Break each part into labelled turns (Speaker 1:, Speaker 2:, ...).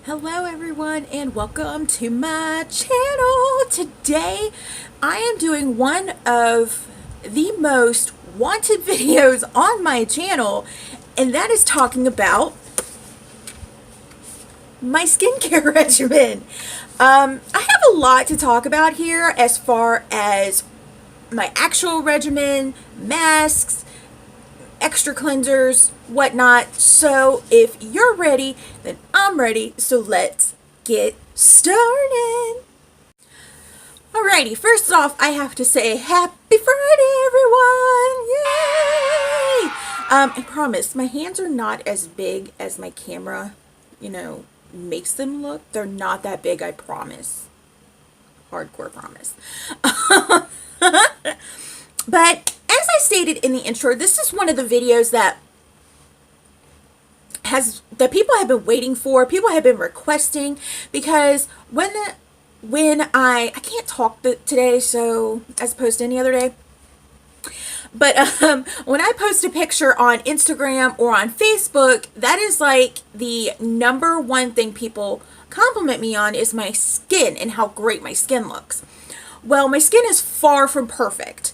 Speaker 1: Hello everyone and welcome to my channel. Today I am doing one of the most wanted videos on my channel, and that is talking about my skincare regimen. I have a lot to talk about here as far as my actual regimen, masks, extra cleansers, whatnot. So if you're ready, then I'm ready. So let's get started. Alrighty, first off, I have to say happy Friday, everyone! Yay! I promise my hands are not as big as my camera, makes them look. They're not that big, I promise. Hardcore promise. But as I stated in the intro, this is one of the videos that people have been waiting for, people have been requesting, because when I can't talk today, so as opposed to any other day, but when I post a picture on Instagram or on Facebook, that is like the number one thing people compliment me on is my skin and how great my skin looks. Well, my skin is far from perfect.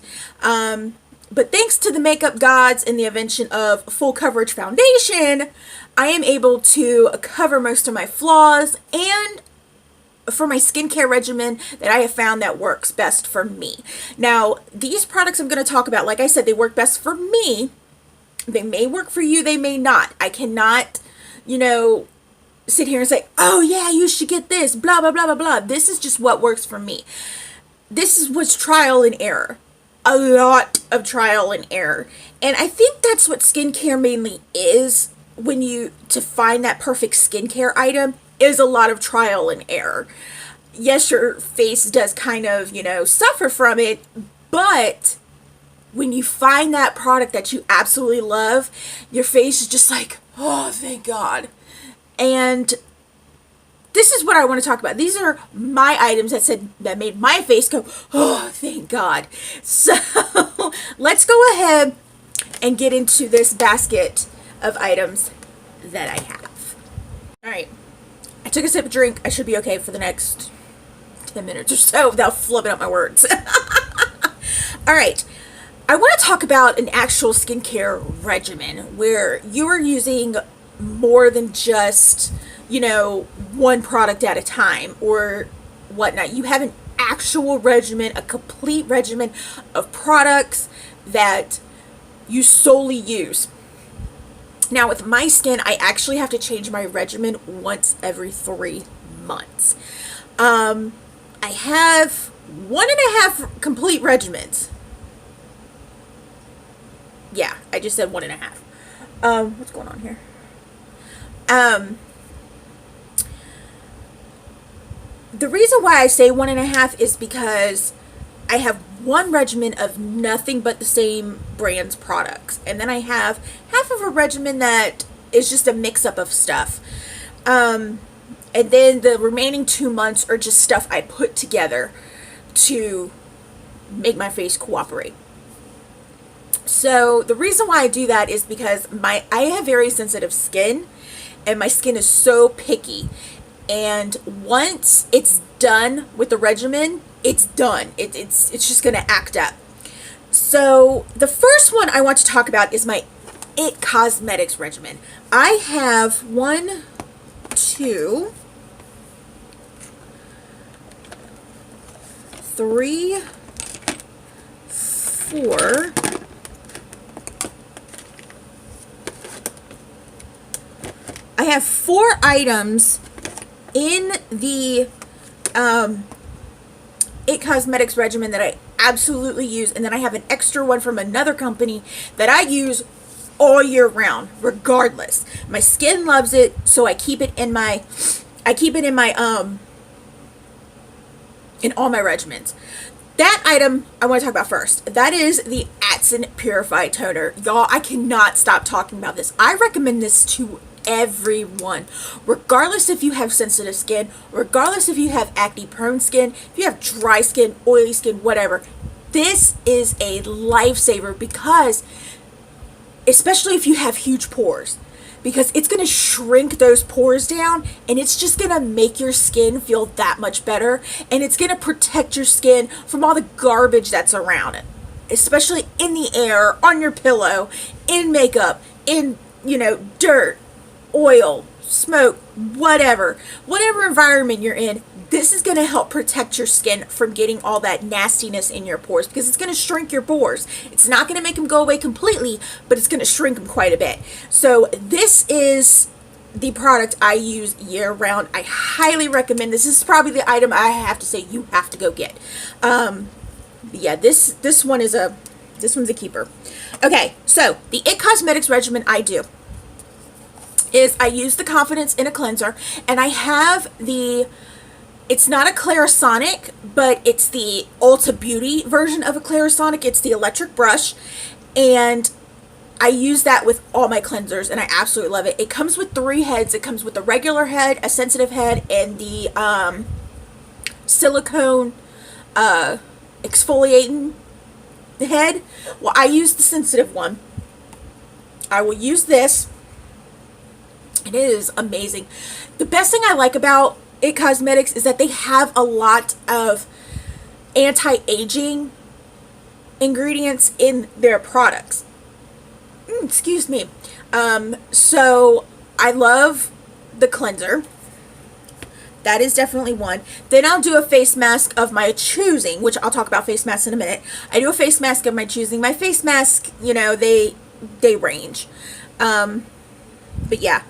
Speaker 1: But thanks to the makeup gods and the invention of full coverage foundation, I am able to cover most of my flaws, and for my skincare regimen that I have found that works best for me. Now, these products I'm going to talk about, like I said, they work best for me. They may work for you, they may not. I cannot, sit here and say, oh yeah, you should get this, blah, blah, blah, blah, blah. This is just what works for me. This is what's trial and error. A lot of trial and error. And I think that's what skincare mainly is. To find that perfect skincare item is a lot of trial and error. Yes, your face does kind of, suffer from it, but when you find that product that you absolutely love, your face is just like, oh, thank God. And this is what I want to talk about. These are my items that made my face go, oh, thank God. So let's go ahead and get into this basket of items that I have. All right. I took a sip of drink. I should be okay for the next 10 minutes or so without flubbing up my words. All right. I want to talk about an actual skincare regimen where you are using more than just one product at a time or whatnot. You have an actual regimen, a complete regimen of products that you solely use. Now, with my skin, I actually have to change my regimen once every 3 months. I have 1.5 complete regimens. Yeah, I just said 1.5. What's going on here? The reason why I say 1.5 is because I have one regimen of nothing but the same brand's products. And then I have half of a regimen that is just a mix-up of stuff. And then the remaining 2 months are just stuff I put together to make my face cooperate. So the reason why I do that is because I have very sensitive skin, and my skin is so picky. And once it's done with the regimen, it's done. It's just going to act up. So the first one I want to talk about is my IT Cosmetics regimen. I have 1, 2, 3, 4. I have 4 items in the IT Cosmetics regimen that I absolutely use, and then I have an extra one from another company that I use all year round, regardless. My skin loves it, so I keep it in my in all my regimens. That item I want to talk about first. That is the Atson Purified Toner. Y'all, I cannot stop talking about this. I recommend this to everyone, regardless if you have sensitive skin, regardless if you have acne prone skin, if you have dry skin, oily skin, whatever. This is a lifesaver, because especially if you have huge pores, because it's going to shrink those pores down, and it's just going to make your skin feel that much better, and it's going to protect your skin from all the garbage that's around it, especially in the air, on your pillow, in makeup, in, you know, dirt, oil, smoke, whatever environment you're in. This is going to help protect your skin from getting all that nastiness in your pores, because it's going to shrink your pores. It's not going to make them go away completely, but it's going to shrink them quite a bit. So this is the product I use year round. I highly recommend this. This is probably the item I have to say you have to go get. Yeah, this one's a keeper. Okay, so the IT Cosmetics regimen I do is I use the Confidence in a cleanser, and I have it's not a Clarisonic, but it's the Ulta Beauty version of a Clarisonic. It's the electric brush, and I use that with all my cleansers, and I absolutely love it. It comes with 3 heads. It comes with a regular head, a sensitive head, and the silicone exfoliating head. Well, I use the sensitive one. I will use this. It is amazing. The best thing I like about IT Cosmetics is that they have a lot of anti-aging ingredients in their products. Excuse me. So I love the cleanser. That is definitely one. Then I'll do a face mask of my choosing, which I'll talk about face masks in a minute. I do a face mask of my choosing. My face mask, you know, they range. But yeah.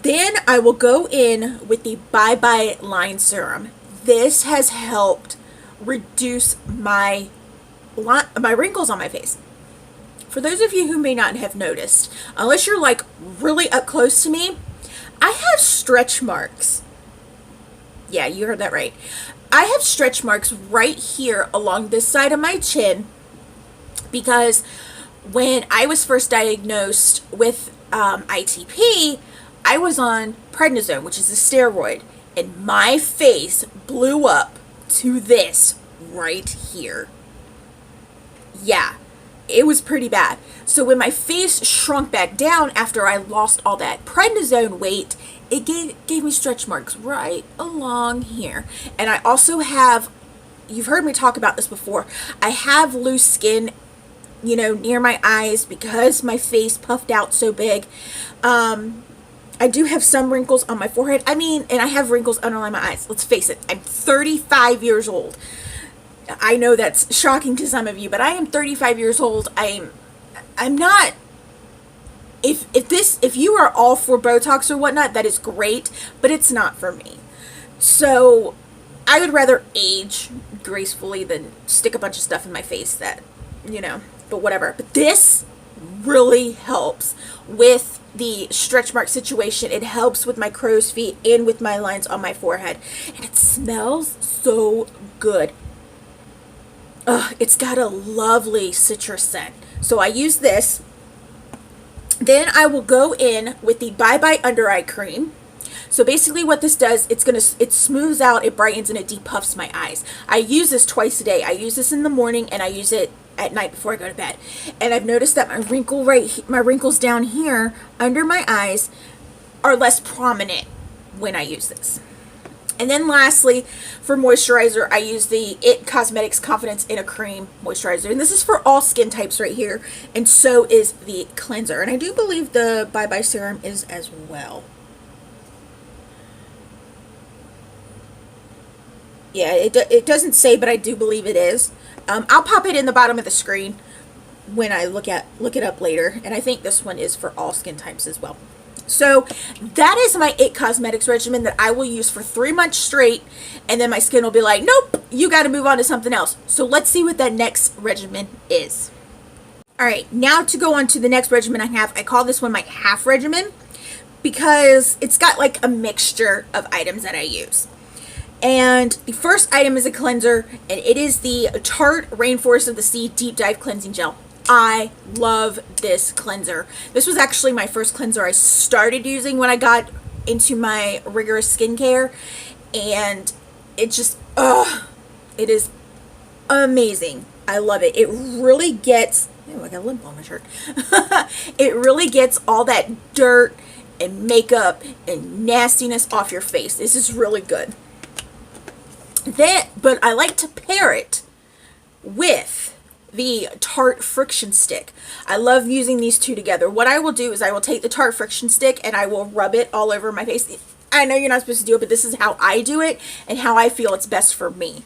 Speaker 1: Then I will go in with the Bye Bye Line Serum. This has helped reduce my wrinkles on my face. For those of you who may not have noticed, unless you're like really up close to me, I have stretch marks. Yeah, you heard that right. I have stretch marks right here along this side of my chin, because when I was first diagnosed with ITP, I was on prednisone, which is a steroid, and my face blew up to this right here. Yeah, it was pretty bad. So when my face shrunk back down after I lost all that prednisone weight, it gave me stretch marks right along here. And I also have, you've heard me talk about this before, I have loose skin, you know, near my eyes because my face puffed out so big. I do have some wrinkles on my forehead. I mean, and I have wrinkles underlying my eyes. Let's face it, I'm 35 years old. I know that's shocking to some of you, but I am 35 years old. I'm not, if you are all for Botox or whatnot, that is great, but it's not for me. So I would rather age gracefully than stick a bunch of stuff in my face that, you know, but whatever. But this really helps with the stretch mark situation. It helps with my crow's feet and with my lines on my forehead, and it smells so good. It's got a lovely citrus scent. So I use this. Then I will go in with the Bye Bye Under Eye Cream. So basically what this does, it smooths out, it brightens, and it depuffs my eyes. I use this twice a day. I use this in the morning, and I use it at night before I go to bed. And I've noticed that my wrinkles down here under my eyes are less prominent when I use this. And then lastly, for moisturizer, I use the IT Cosmetics Confidence in a Cream moisturizer. And this is for all skin types right here. And so is the cleanser. And I do believe the Bye Bye Serum is as well. Yeah, it doesn't say, but I do believe it is. I'll pop it in the bottom of the screen when I look it up later. And I think this one is for all skin types as well. So that is my IT Cosmetics regimen that I will use for 3 months straight, and then my skin will be like, nope, you got to move on to something else. So let's see what that next regimen is. All right, now to go on to the next regimen I have. I call this one my half regimen because it's got like a mixture of items that I use. And the first item is a cleanser, and it is the Tarte Rainforest of the Sea Deep Dive Cleansing Gel. I love this cleanser. This was actually my first cleanser I started using when I got into my rigorous skincare, and it just, it is amazing. I love it. It really gets Ew, I got a lint on my shirt. It really gets all that dirt and makeup and nastiness off your face. This is really good. But I like to pair it with the Tarte Friction Stick. I love using these two together. What I will do is I will take the Tarte Friction Stick and I will rub it all over my face. I know you're not supposed to do it, but this is how I do it and how I feel it's best for me.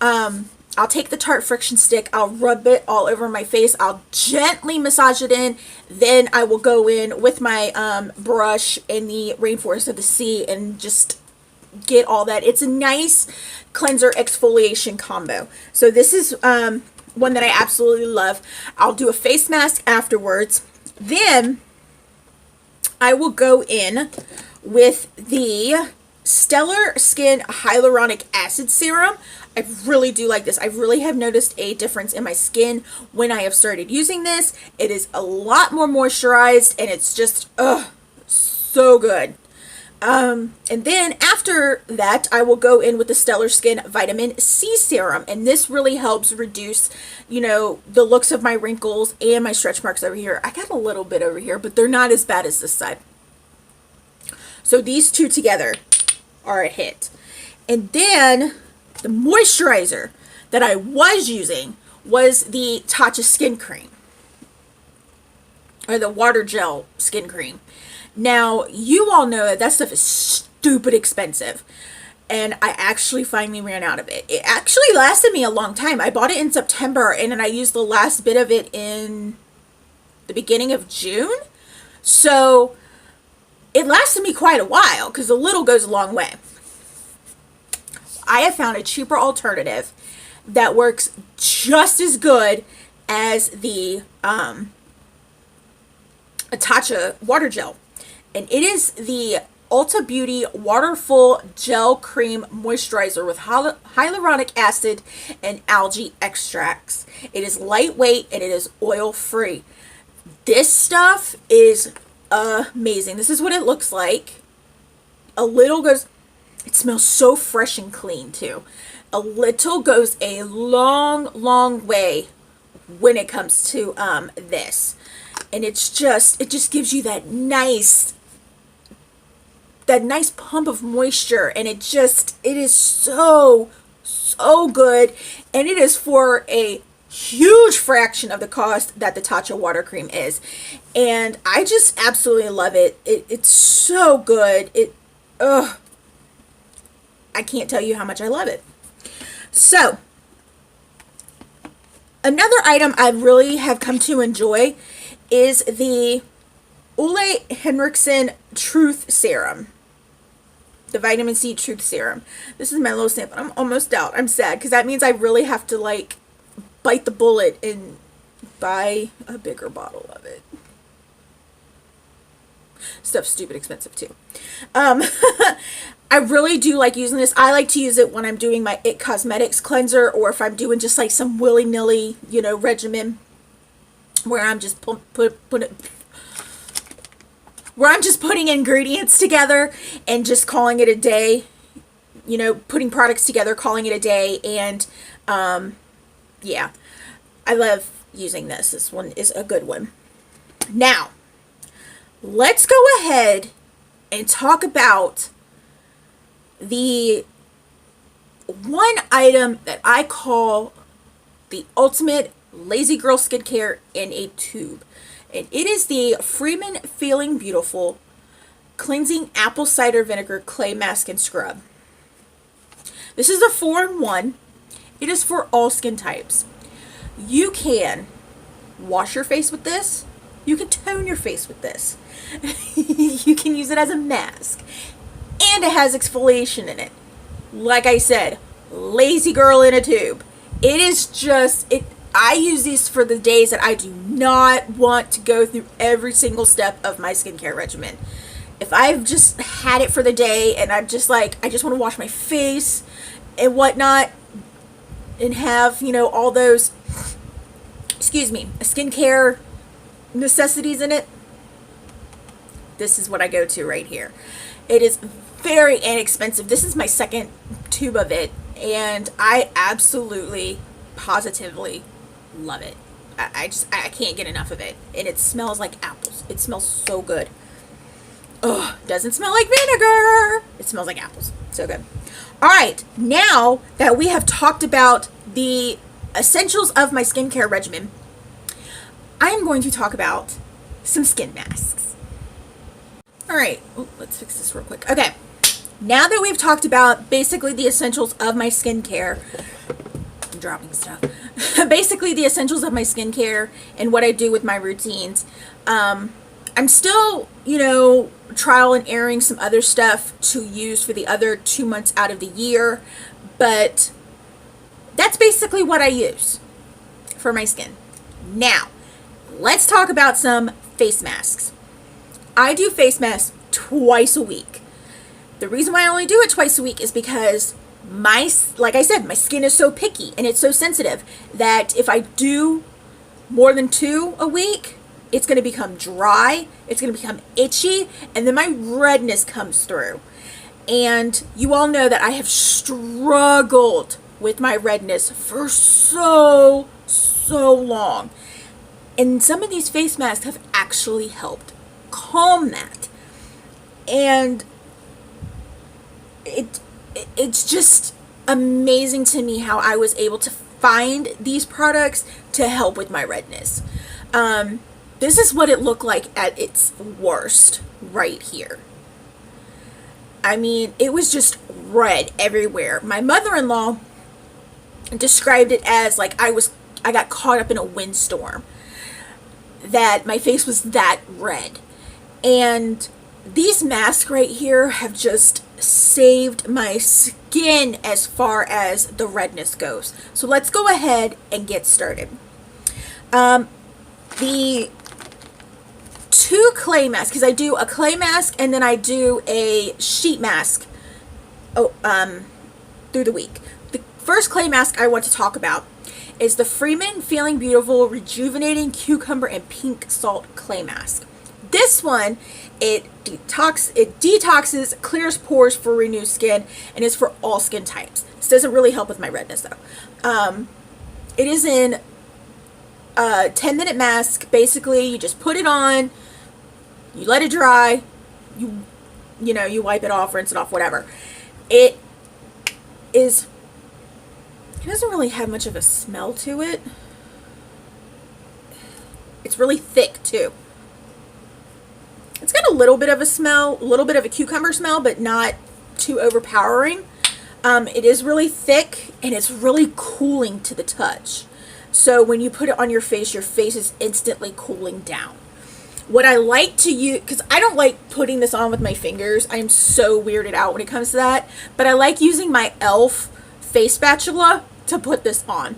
Speaker 1: I'll take the Tarte Friction Stick, I'll rub it all over my face, I'll gently massage it in, then I will go in with my brush in the Rainforest of the Sea and just get all that. It's a nice cleanser exfoliation combo. So this is one that I absolutely love. I'll do a face mask afterwards. Then I will go in with the Stellar Skin Hyaluronic Acid Serum. I really do like this. I really have noticed a difference in my skin when I have started using this. It is a lot more moisturized and it's just, so good. And then after that, I will go in with the Stellar Skin Vitamin C Serum. And this really helps reduce, the looks of my wrinkles and my stretch marks over here. I got a little bit over here, but they're not as bad as this side. So these two together are a hit. And then the moisturizer that I was using was the Tatcha Skin Cream. Or the Water Gel Skin Cream. Now, you all know that that stuff is stupid expensive. And I actually finally ran out of it. It actually lasted me a long time. I bought it in September and then I used the last bit of it in the beginning of June. So it lasted me quite a while because a little goes a long way. I have found a cheaper alternative that works just as good as the Tatcha water gel. And it is the Ulta Beauty Waterful Gel Cream Moisturizer with hyaluronic acid and algae extracts. It is lightweight and it is oil free. This stuff is amazing. This is what it looks like. A little goes, it smells so fresh and clean too. A little goes a long, long way when it comes to this. And it just gives you that nice pump of moisture, and it is so good, and it is for a huge fraction of the cost that the Tatcha water cream is, and I just absolutely love it. It's so good. I can't tell you how much I love it. So another item I really have come to enjoy is the Ole Henriksen Truth Serum. The Vitamin C Truth Serum. This is my little sample. I'm almost out. I'm sad because that means I really have to bite the bullet and buy a bigger bottle of it. Stuff's stupid expensive too. I really do like using this. I like to use it when I'm doing my IT Cosmetics cleanser, or if I'm doing just some willy-nilly, regimen where I'm just putting ingredients together and just calling it a day, putting products together, calling it a day. And yeah, I love using this. This one is a good one. Now, let's go ahead and talk about the one item that I call the ultimate lazy girl skincare in a tube. And it is the Freeman Feeling Beautiful Cleansing Apple Cider Vinegar Clay Mask and Scrub. This is a 4-in-1. It is for all skin types. You can wash your face with this. You can tone your face with this. You can use it as a mask. And it has exfoliation in it. Like I said, lazy girl in a tube. It is just, I use these for the days that I do not want to go through every single step of my skincare regimen. If I've just had it for the day and I'm just I just want to wash my face and whatnot and have, all those, skincare necessities in it, this is what I go to right here. It is very inexpensive. This is my second tube of it, and I absolutely, positively love it. I can't get enough of it. And it smells like apples. It smells so good. Ugh, doesn't smell like vinegar. It smells like apples. So good. All right, now that we have talked about the essentials of my skincare regimen, I am going to talk about some skin masks. All right, let's fix this real quick. Okay, now that we've talked about basically the essentials of my skincare, I'm dropping stuff. Basically the essentials of my skincare and what I do with my routines. I'm still, you know, trial and erroring some other stuff to use for the other 2 months out of the year, but that's basically what I use for my skin. Now, let's talk about some face masks. I do face masks twice a week. The reason why I only do it twice a week is because like I said, my skin is so picky and it's so sensitive that if I do more than 2 a week, it's going to become dry, it's going to become itchy, and then my redness comes through. And you all know that I have struggled with my redness for so long. And some of these face masks have actually helped calm that. And it's just amazing to me how I was able to find these products to help with my redness. This is what it looked like at its worst right here. I mean, it was just red everywhere. My mother-in-law described it as like I got caught up in a windstorm, that my face was that red. And these masks right here have just saved my skin as far as the redness goes. So let's go ahead and get started. The 2 clay masks, because I do a clay mask and then I do a sheet mask through the week. The first clay mask I want to talk about is the Freeman Feeling Beautiful Rejuvenating Cucumber and Pink Salt Clay Mask. This one, it detoxes, clears pores for renewed skin, and is for all skin types. This doesn't really help with my redness though. It is in a 10-minute mask. Basically, you just put it on, you let it dry, you wipe it off, rinse it off, whatever. It doesn't really have much of a smell to it. It's really thick too. It's got a little bit of a smell, a little bit of a cucumber smell, but not too overpowering. It is really thick and it's really cooling to the touch. So when you put it on your face is instantly cooling down. What I like to use, because I don't like putting this on with my fingers. I am so weirded out when it comes to that. But I like using my e.l.f. face spatula to put this on.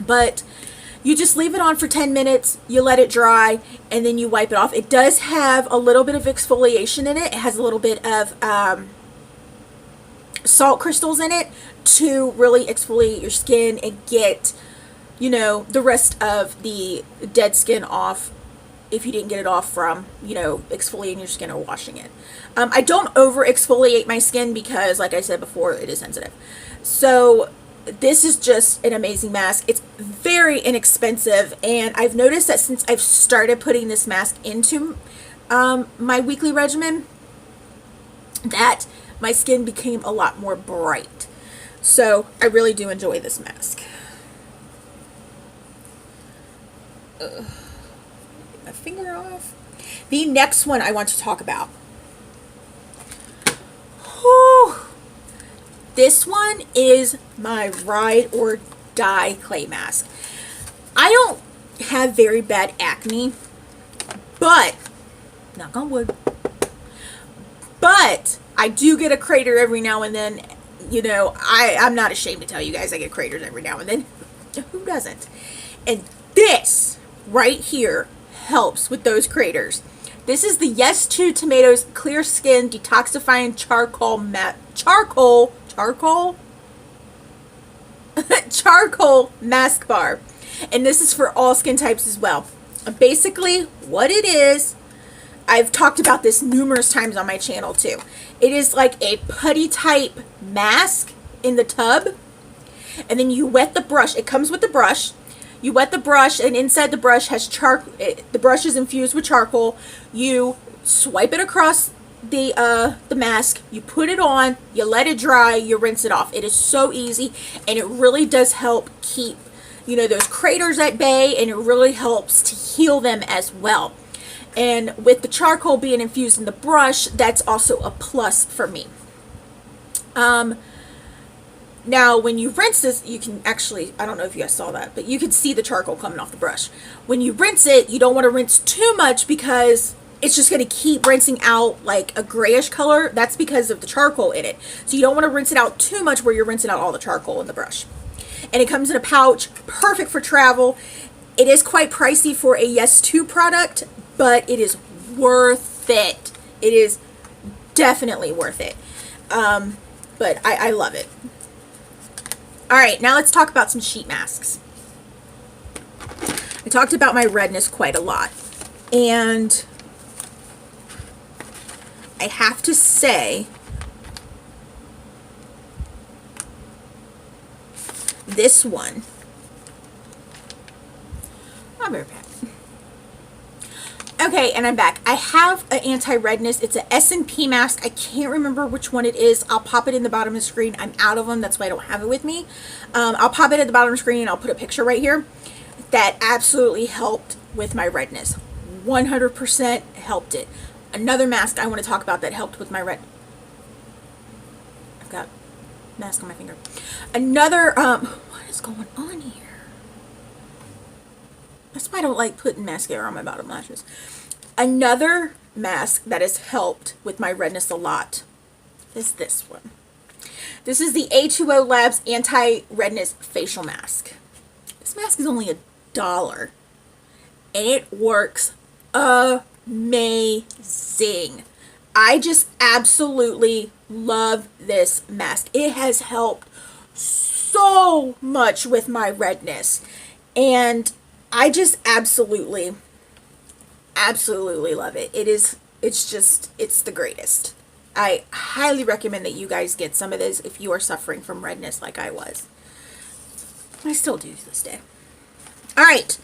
Speaker 1: But you just leave it on for 10 minutes, you let it dry, and then you wipe it off. It does have a little bit of exfoliation in it. It has a little bit of salt crystals in it to really exfoliate your skin and get, the rest of the dead skin off if you didn't get it off from, exfoliating your skin or washing it. I don't over exfoliate my skin because, like I said before, it is sensitive. So this is just an amazing mask. It's very inexpensive, and I've noticed that since I've started putting this mask into my weekly regimen, that my skin became a lot more bright. So I really do enjoy this mask. Get my finger off. The next one I want to talk about. Whew. This one is my ride or die clay mask. I don't have very bad acne, but, knock on wood, but I do get a crater every now and then. I'm not ashamed to tell you guys I get craters every now and then. Who doesn't? And this right here helps with those craters. This is the Yes to Tomatoes Clear Skin Detoxifying Charcoal Mask Bar. And this is for all skin types as well. Basically, what it is, I've talked about this numerous times on my channel too. It is like a putty type mask in the tub. And then you wet the brush. It comes with the brush. You wet the brush, and inside the brush has the brush is infused with charcoal. You swipe it across the mask, you put it on, you let it dry, you rinse it off. It is so easy, and it really does help keep, you know, those craters at bay, and it really helps to heal them as well. And with the charcoal being infused in the brush, that's also a plus for me. Now, when you rinse this, you can actually, I don't know if you guys saw that, but you can see the charcoal coming off the brush. When you rinse it, you don't want to rinse too much because it's just going to keep rinsing out like a grayish color. That's because of the charcoal in it. So you don't want to rinse it out too much where you're rinsing out all the charcoal in the brush. And it comes in a pouch, perfect for travel. It is quite pricey for a Yes 2 product, but it is worth it. It is definitely worth it. But I love it. All right, now let's talk about some sheet masks. I talked about my redness quite a lot, and I have to say, this one, I'll be right back. Okay, and I'm back. I have an anti-redness. It's an S&P mask. I can't remember which one it is. I'll pop it in the bottom of the screen. I'm out of them. That's why I don't have it with me. I'll pop it at the bottom of the screen, and I'll put a picture right here. That absolutely helped with my redness. 100% helped it. Another mask I want to talk about that helped with my I've got mask on my finger. Another, what is going on here? That's why I don't like putting mascara on my bottom lashes. Another mask that has helped with my redness a lot is this one. This is the A2O Labs Anti-Redness Facial Mask. This mask is only $1, and it works amazing. I just absolutely love this mask. It has helped so much with my redness, and I just absolutely love it. It's the greatest. I highly recommend that you guys get some of this if you are suffering from redness like I was. I still do to this day. All right,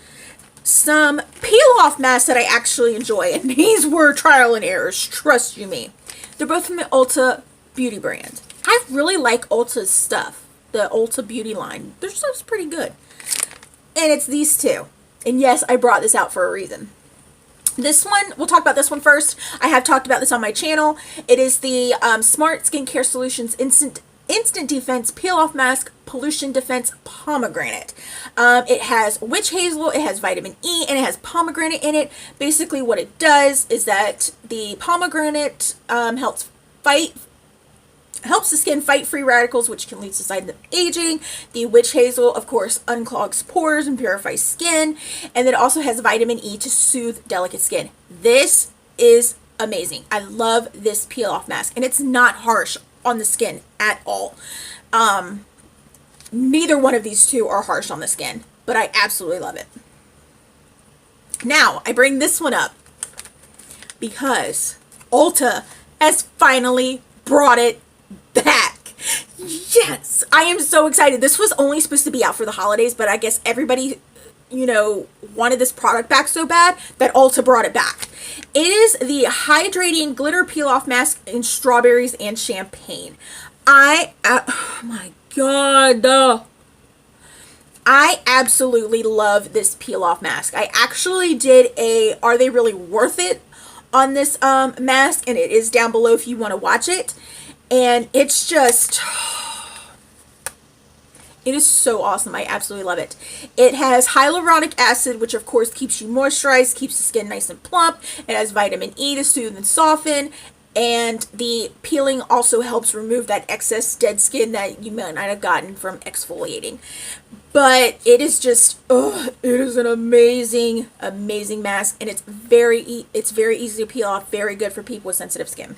Speaker 1: some peel-off masks that I actually enjoy, and these were trial and errors, trust you me. They're both from the Ulta beauty brand. I really like Ulta's stuff, the Ulta beauty line. Their stuff's pretty good. And it's these two. And yes, I brought this out for a reason. This one, we'll talk about this one first. I have talked about this on my channel. It is the Smart Skincare Solutions Instant Defense Peel-Off Mask Pollution Defense Pomegranate. It has witch hazel, it has vitamin E, and it has pomegranate in it. Basically what it does is that the pomegranate helps the skin fight free radicals, which can lead to signs of aging. The witch hazel, of course, unclogs pores and purifies skin. And then it also has vitamin E to soothe delicate skin. This is amazing. I love this peel-off mask, and it's not harsh on the skin at all. Neither one of these two are harsh on the skin, but I absolutely love it. Now, I bring this one up because Ulta has finally brought it back. Yes, I am so excited. This was only supposed to be out for the holidays, but I guess everybody, you know, wanted this product back so bad that Ulta brought it back. It is the Hydrating Glitter Peel-Off Mask in Strawberries and Champagne. Oh my god. I absolutely love this peel-off mask. I actually did a Are They Really Worth It on this mask, and it is down below if you want to watch it. And it's just, it is so awesome. I absolutely love it. It has hyaluronic acid, which of course keeps you moisturized, keeps the skin nice and plump. It has vitamin E to soothe and soften. And the peeling also helps remove that excess dead skin that you might not have gotten from exfoliating. But it is just, it is an amazing, amazing mask. And it's very easy to peel off. Very good for people with sensitive skin.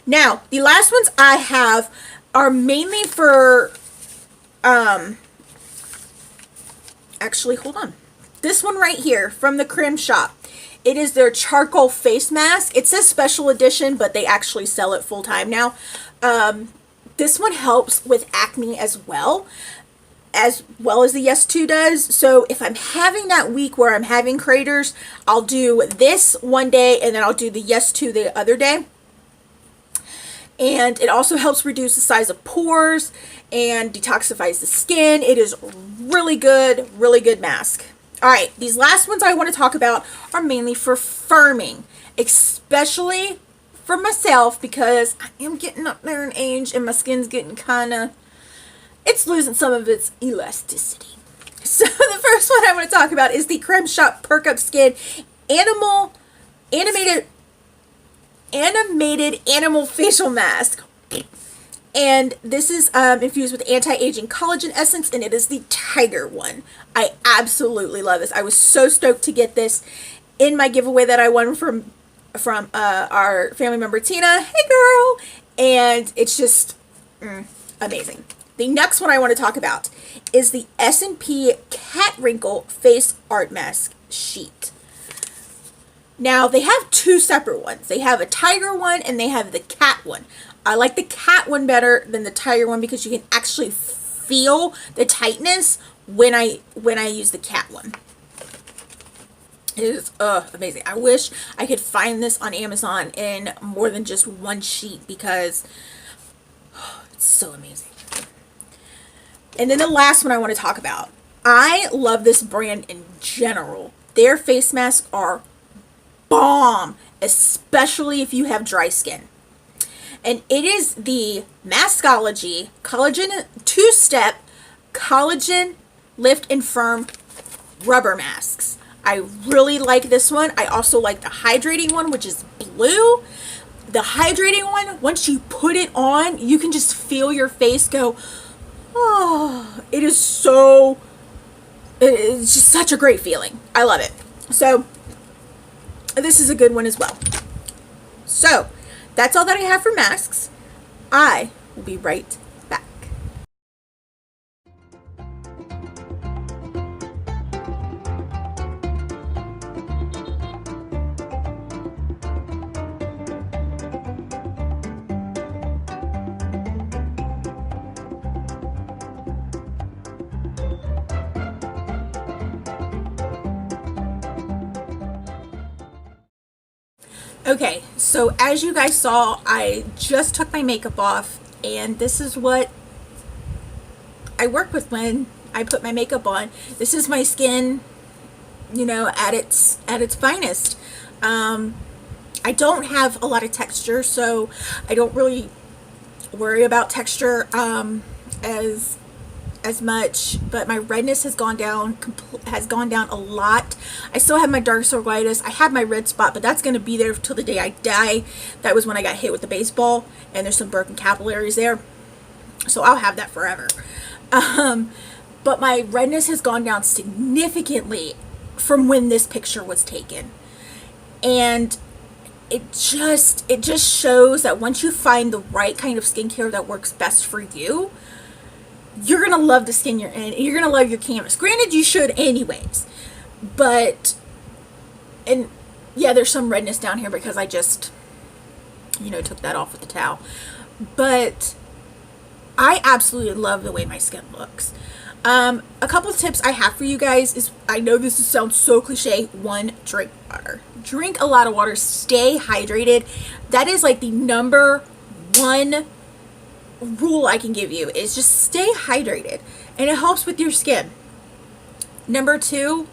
Speaker 1: Now, the last ones I have are mainly for, actually, hold on. This one right here from the Creme Shop. It is their charcoal face mask. It says special edition, but they actually sell it full time now. This one helps with acne as well. as well as the Yes 2 does. So if I'm having that week where I'm having craters, I'll do this one day and then I'll do the Yes 2 the other day. And it also helps reduce the size of pores and detoxifies the skin. It is really good mask. All right, these last ones I want to talk about are mainly for firming, especially for myself, because I am getting up there in age and my skin's getting it's losing some of its elasticity. So the first one I want to talk about is the Creme Shop Perk Up Skin animated animal facial mask. And this is infused with anti-aging collagen essence, and it is the Tiger one. I absolutely love this. I was so stoked to get this in my giveaway that I won from our family member Tina. Hey girl! And it's just amazing. The next one I want to talk about is the S&P Cat Wrinkle Face Art Mask Sheet. Now, they have two separate ones. They have a tiger one and they have the cat one. I like the cat one better than the tiger one because you can actually feel the tightness when I use the cat one. It is amazing. I wish I could find this on Amazon in more than just one sheet because it's so amazing. And then the last one I want to talk about. I love this brand in general. Their face masks are bomb, especially if you have dry skin. And it is the Maskology Collagen 2-Step Collagen Lift and Firm Rubber Masks. I really like this one. I also like the hydrating one, which is blue. The hydrating one, once you put it on, you can just feel your face go, oh, it's just such a great feeling. I love it. So this is a good one as well. So that's all that I have for masks. I will be right back. Okay, so as you guys saw, I just took my makeup off, and this is what I work with when I put my makeup on. This is my skin, you know, at its finest. I don't have a lot of texture, so I don't really worry about texture as much, but my redness has gone down a lot. I still have my dark circlitis. I have my red spot, but that's going to be there till the day I die. That was when I got hit with the baseball, and there's some broken capillaries there, so I'll have that forever. But my redness has gone down significantly from when this picture was taken, and it just shows that once you find the right kind of skincare that works best for you, you're going to love the skin you're in. You're going to love your canvas. Granted, you should anyways. But, and yeah, there's some redness down here because I just, you know, took that off with the towel. But I absolutely love the way my skin looks. A couple of tips I have for you guys is, I know this sounds so cliche, one, drink water. Drink a lot of water. Stay hydrated. That is like the number one rule I can give you, is just stay hydrated, and it helps with your skin. Number two,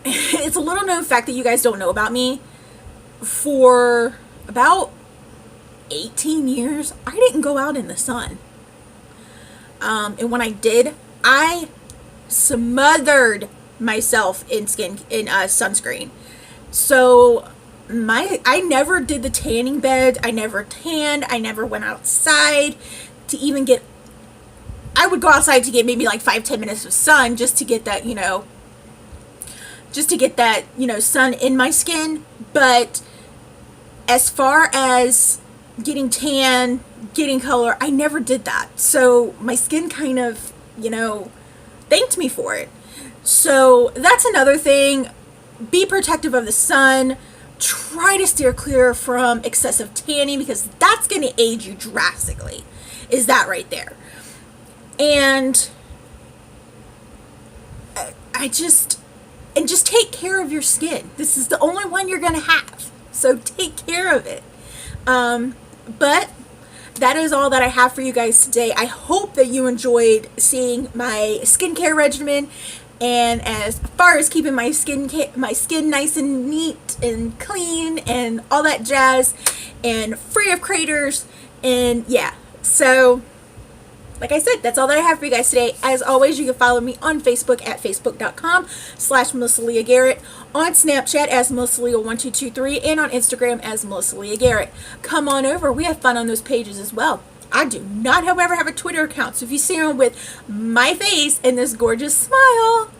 Speaker 1: it's a little known fact that you guys don't know about me. For about 18 years, I didn't go out in the sun. And when I did, I smothered myself in sunscreen. So I never did the tanning bed. I never tanned. I never went outside to even get, I would go outside to get maybe like 5-10 minutes of sun just to get that, sun in my skin. But as far as getting tan, getting color, I never did that. So my skin kind of, thanked me for it. So that's another thing. Be protective of the sun. Try to steer clear from excessive tanning, because that's going to age you drastically, is that right there. And and just take care of your skin. This is the only one you're gonna have, so take care of it. But that is all that I have for you guys today. I hope that you enjoyed seeing my skincare regimen, and as far as keeping my skin nice and neat and clean and all that jazz and free of craters. And yeah, so like I said, that's all that I have for you guys today. As always, you can follow me on Facebook at facebook.com/Melissa Leah Garrett, on Snapchat as Melissa Leah 1223, and on Instagram as Melissa Leah Garrett. Come on over. We have fun on those pages as well. I do not, however, have a Twitter account, so if you see one with my face and this gorgeous smile,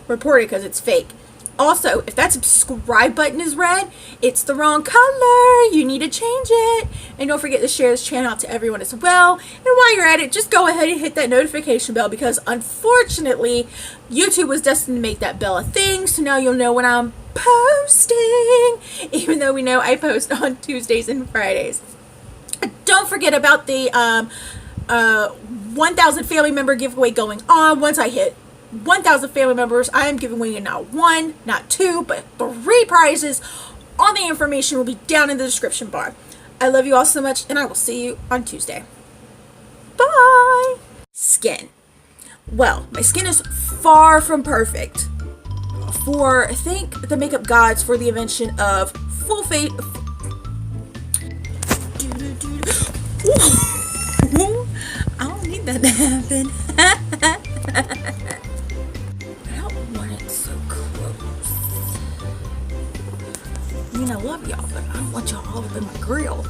Speaker 1: report it because it's fake. Also, if that subscribe button is red, it's the wrong color. You need to change it. And don't forget to share this channel out to everyone as well. And while you're at it, just go ahead and hit that notification bell, because unfortunately, YouTube was destined to make that bell a thing. So now you'll know when I'm posting, even though we know I post on Tuesdays and Fridays. Don't forget about the 1,000 family member giveaway going on. Once I hit 1,000 family members, I am giving away not 1, not 2, but 3 prizes. All the information will be down in the description bar. I love you all so much, and I will see you on Tuesday. Bye! Skin. Well, my skin is far from perfect. Thank the makeup gods for the invention of full face. I don't need that to happen. I don't want it so close. I mean, I love y'all, but I don't want y'all all up in my grill.